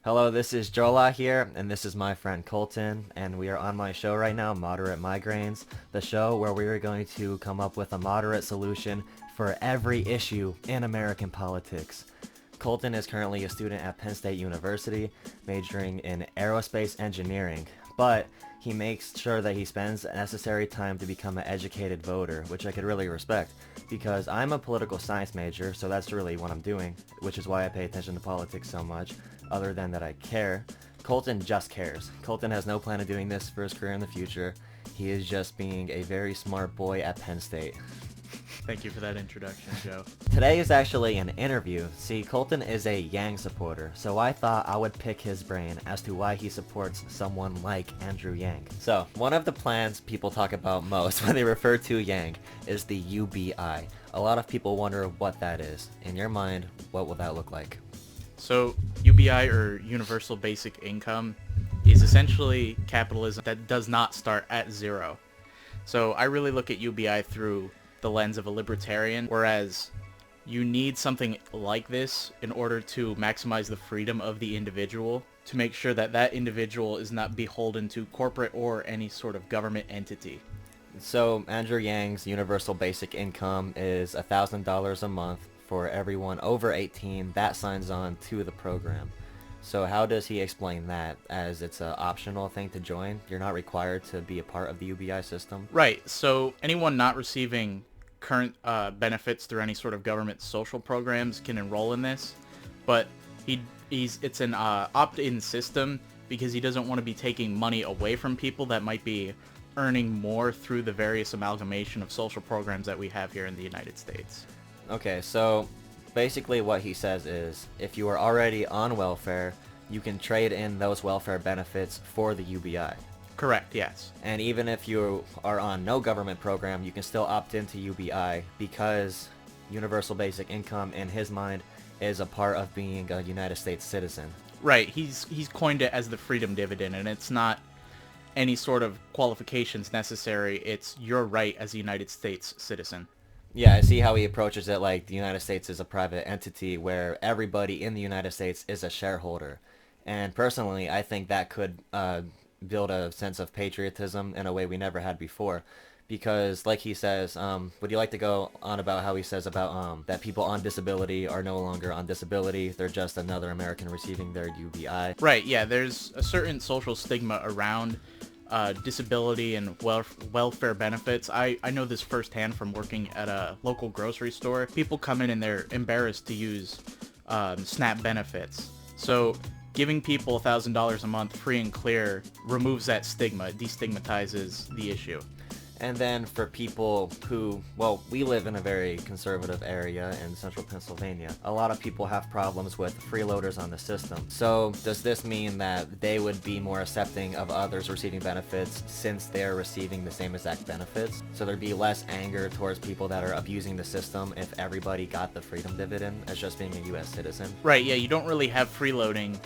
Hello, this is Jola here, and this is my friend Colton, and we are on my show right now, Moderate Migraines, the show where we are going to come up with a moderate solution for every issue in American politics. Colton is currently a student at Penn State University, majoring in aerospace engineering, but he makes sure that he spends the necessary time to become an educated voter, which I could really respect, because I'm a political science major, so that's really what I'm doing, which is why I pay attention to politics so much, other than that I care. Colton just cares. Colton has no plan of doing this for his career in the future. He is just being a very smart boy at Penn State. Thank you for that introduction, Joe. Today is actually an interview. See, Colton is a Yang supporter, so I thought I would pick his brain as to why he supports someone like Andrew Yang. So, one of the plans people talk about most when they refer to Yang is the UBI. A lot of people wonder what that is. In your mind, what will that look like? So, UBI, or Universal Basic Income, is essentially capitalism that does not start at zero. So, I really look at UBI through the lens of a libertarian, whereas you need something like this in order to maximize the freedom of the individual, to make sure that that individual is not beholden to corporate or any sort of government entity. So Andrew Yang's universal basic income is $1,000 a month for everyone over 18 that signs on to the program. So how does he explain that, as it's an optional thing to join? You're not required to be a part of the UBI system? Right, so anyone not receiving current benefits through any sort of government social programs can enroll in this, but it's an opt-in system because he doesn't want to be taking money away from people that might be earning more through the various amalgamation of social programs that we have here in the United States. Okay, so basically what he says is, if you are already on welfare, you can trade in those welfare benefits for the UBI. Correct, yes. And even if you are on no government program, you can still opt into UBI because universal basic income, in his mind, is a part of being a United States citizen. Right, he's coined it as the freedom dividend, and it's not any sort of qualifications necessary. It's your right as a United States citizen. Yeah, I see how he approaches it like the United States is a private entity where everybody in the United States is a shareholder. And personally, I think that could build a sense of patriotism in a way we never had before. Because, like he says, would you like to go on about how he says about that people on disability are no longer on disability, they're just another American receiving their UBI? Right, yeah, there's a certain social stigma around disability and welfare benefits. I know this firsthand from working at a local grocery store. People come in and they're embarrassed to use SNAP benefits. So giving people $1,000 a month free and clear removes that stigma. It destigmatizes the issue. And then for people who, well, we live in a very conservative area in central Pennsylvania. A lot of people have problems with freeloaders on the system. So does this mean that they would be more accepting of others receiving benefits since they're receiving the same exact benefits? So there'd be less anger towards people that are abusing the system if everybody got the freedom dividend as just being a U.S. citizen? Right, yeah, you don't really have freeloading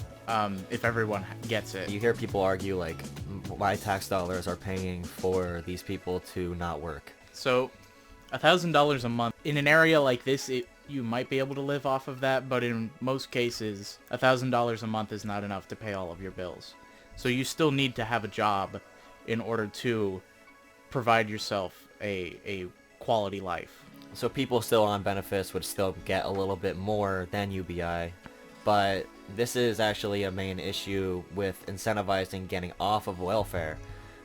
if everyone gets it. You hear people argue like, why tax dollars are paying for these people to not work. So $1,000 a month in an area like this, you might be able to live off of that, but in most cases $1,000 a month is not enough to pay all of your bills. So you still need to have a job in order to provide yourself a quality life. So people still on benefits would still get a little bit more than UBI, but this is actually a main issue with incentivizing getting off of welfare.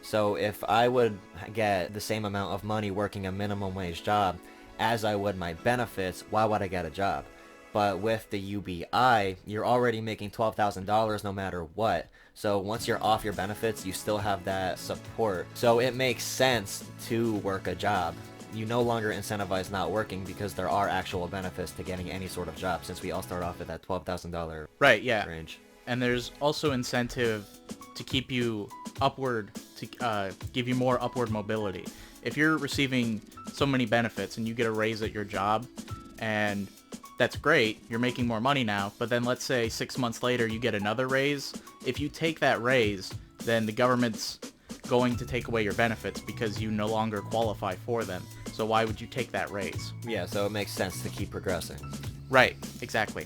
So if I would get the same amount of money working a minimum wage job as I would my benefits, why would I get a job? But with the UBI, you're already making $12,000 no matter what. So once you're off your benefits, you still have that support. So it makes sense to work a job. You no longer incentivize not working because there are actual benefits to getting any sort of job, since we all start off at that $12,000 right, yeah, range. And there's also incentive to keep you upward, to give you more upward mobility. If you're receiving so many benefits and you get a raise at your job, and that's great, you're making more money now, but then let's say 6 months later you get another raise. If you take that raise, then the government's going to take away your benefits because you no longer qualify for them. So why would you take that raise? Yeah, so it makes sense to keep progressing. Right, exactly.